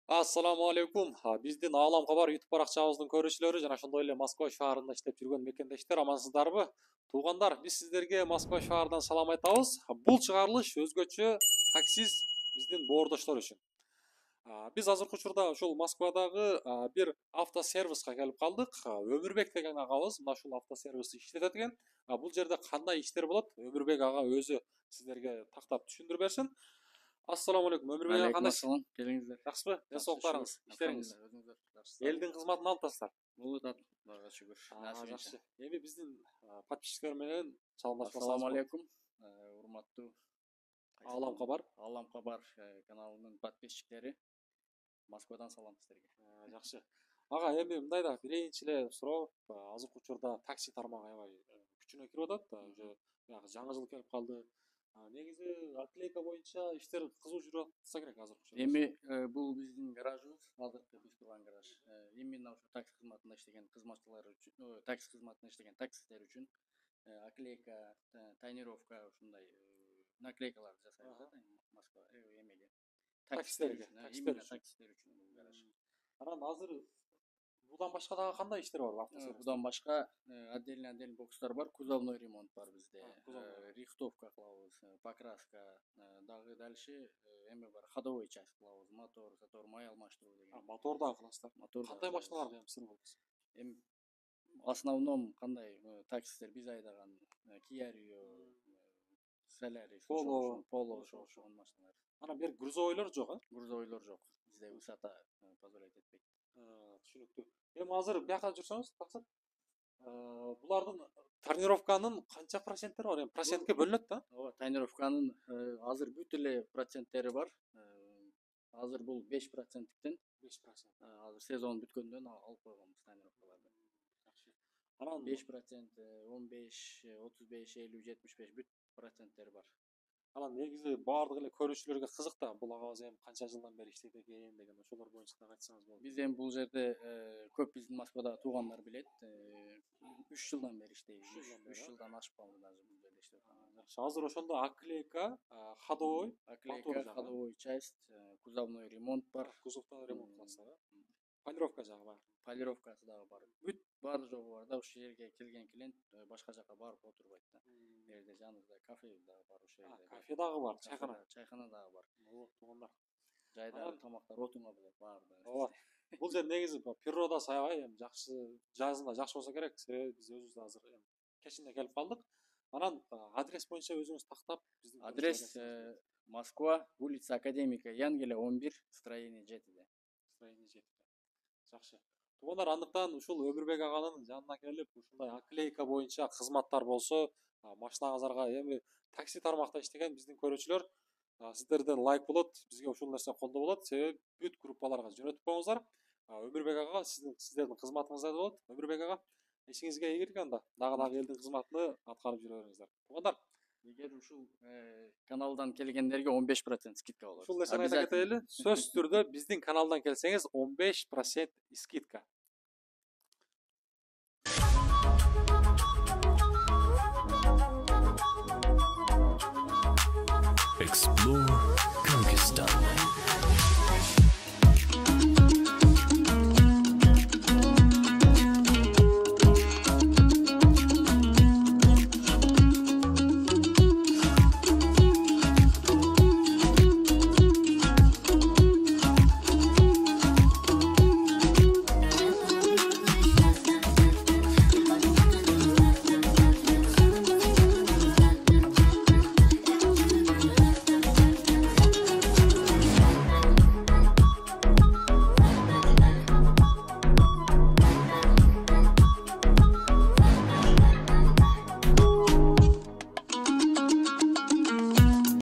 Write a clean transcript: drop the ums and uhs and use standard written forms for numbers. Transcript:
Assalamu алейкум. Биздин Аалам кабар YouTube баракчабыздын көрүүчүлөрү жана ошондой эле Москва шаарында иштеп жүргөн мекендештер амансыздарбы? Туугандар, биз сиздерге Москва шаарынан салам айтабыз. Бул чыгарылыш өзгөчө таксист биздин боордоштор үчүн. Биз азыркы учурда ушул Москвадагы бир автосервиска келип калдык. Өмүрбек деген агабыз мына ушул автосервисти иштетет экен. Бул жерде кандай иштер болот? Өмүрбек ага өзү сиздерге тактап түшүндүрүп берсин. Ассаламу алейкум. Өмүрбек ага кандай? Алейкум келиңиздер. Жакшыбы? Денсаулыктарыңыз, иштериңиз? Элдин кызматын алып атасыздар. Болот атат, Аллага шүгүр. Жакшы. Эми биздин подписчиктер менен саламдашып Ассаламу алейкум. Урматтуу Аалам кабар. Аалам кабар каналынын подписчиктери. Москвадан салам сиздерге. Жакшы. Ага, эми мындай да биринчи эле суроо, азыркы учурда такси тармагы аябай күчүнө кирип атат. Уже баягы жаңы жыл келип калды. Негизи оклейка боюнча иштер кызуу жүрүп атса керек азыркы учурда. Эми бул биздин гаражыбыз, азыркы биз турган гараж. Именно ошо такси кызматында иштеген кызматчылар үчүн, такси кызматында иштеген таксисттер үчүн оклейка, тонировка ушундай наклейкаларды жасайбыз да Москва эмеге. Таксистерге, именно таксисттер үчүн бул гараж. Анан азыр будан башка дагы кандай иштер бар автосервис? Будан башка отдельный бокстар бар, кузовной ремонт бар бизде. Рихтовка кылабыз, покраска, дагы дальше эме бар, ходовой часть кылабыз, мотор, май алмаштыруу деген. Мотор дагы кыласыздар. Кандай машиналарды эмсиң болосуз? Эми основном кандай таксисттер биз айдаган Kia Rio, Solaris, Polo ошол машиналар. Анан бир грузовойлор жок, Грузовойлор жок. Бизде высота позволять этпейт. Түшүнүктүү. Эми азыр бияка жүрсөңүз, таксыр. Булардын тонировканын канча проценттери бар? Эми процентке бөлүнөт да? Ооба, тонировканын азыр бүт эле проценттери бар. Азыр бул 5%тен 5%. Азыр сезон бүткөндөн алып койгонбуз тонировкаларды. Жакшы. Анан 5%, 15, 35, 50, 75 бүт проценттери бар. Анан негизи баардык эле көрүүчүлөргө кызык да, бул агабыз эми канча жылдан бери иштейт экен деген ошолор боюнча да айтсаңыз болот. Биз эми бул жерде көп биздин Москвада туугандар билет. 3 жылдан бери иштейбиз. 3 жылдан ашып калды даже бул жерде иштеп атканга. Жакшы. Азыр ошондо оклейка, ходовой часть, кузовной ремонт бар. Кузовдон ремонт кыласыздар, полировка жагы бар. Полировкасы дагы бар. Бүт бар жогу бар да, ушул жерге келген клиент башка жака барып отурбайт да. Жерде жанында кафе дагы бар ошол жерде. Кафе дагы бар, чайхана дагы бар. Туугандар. Жайда тамактар отуңа болот баардыгы. Ооба. Бул жер негизи природасы аябай эми жакшы, жазында жакшы болсо керек. Себеби биз өзүбүз азыр кечинде келип калдык. Анан адрес боюнча өзүңүз тактап биздин адрес Москва, улица Академика Янгеля 11, строение 7-де. Строение 7-де. Жакшы. Туугандар, андыктан ушул Өмүрбек аганын жанына келип, ушундай оклейка боюнча кызматтар болсо, машинаңыздарга эми такси тармакта иштеген биздин көрүүчүлөр сиздерден лайк болот, бизге ушул нерсе колдоо болот. Себеби бүт группаларга жөнөтүп коюңуздар. Өмүрбек ага сиздердин кызматыңызда болот. Өмүрбек ага, ишиңизге ийгилик анда. Дагы элдин кызматыны аткарып жүрө бериңиздер. Туугандар, эгер ушул каналдан келгендерге 15% скидка болот. Ушул нерсени айта кетели. Сөзсүз түрдө биздин каналдан келсеңиз 15% скидка. Explore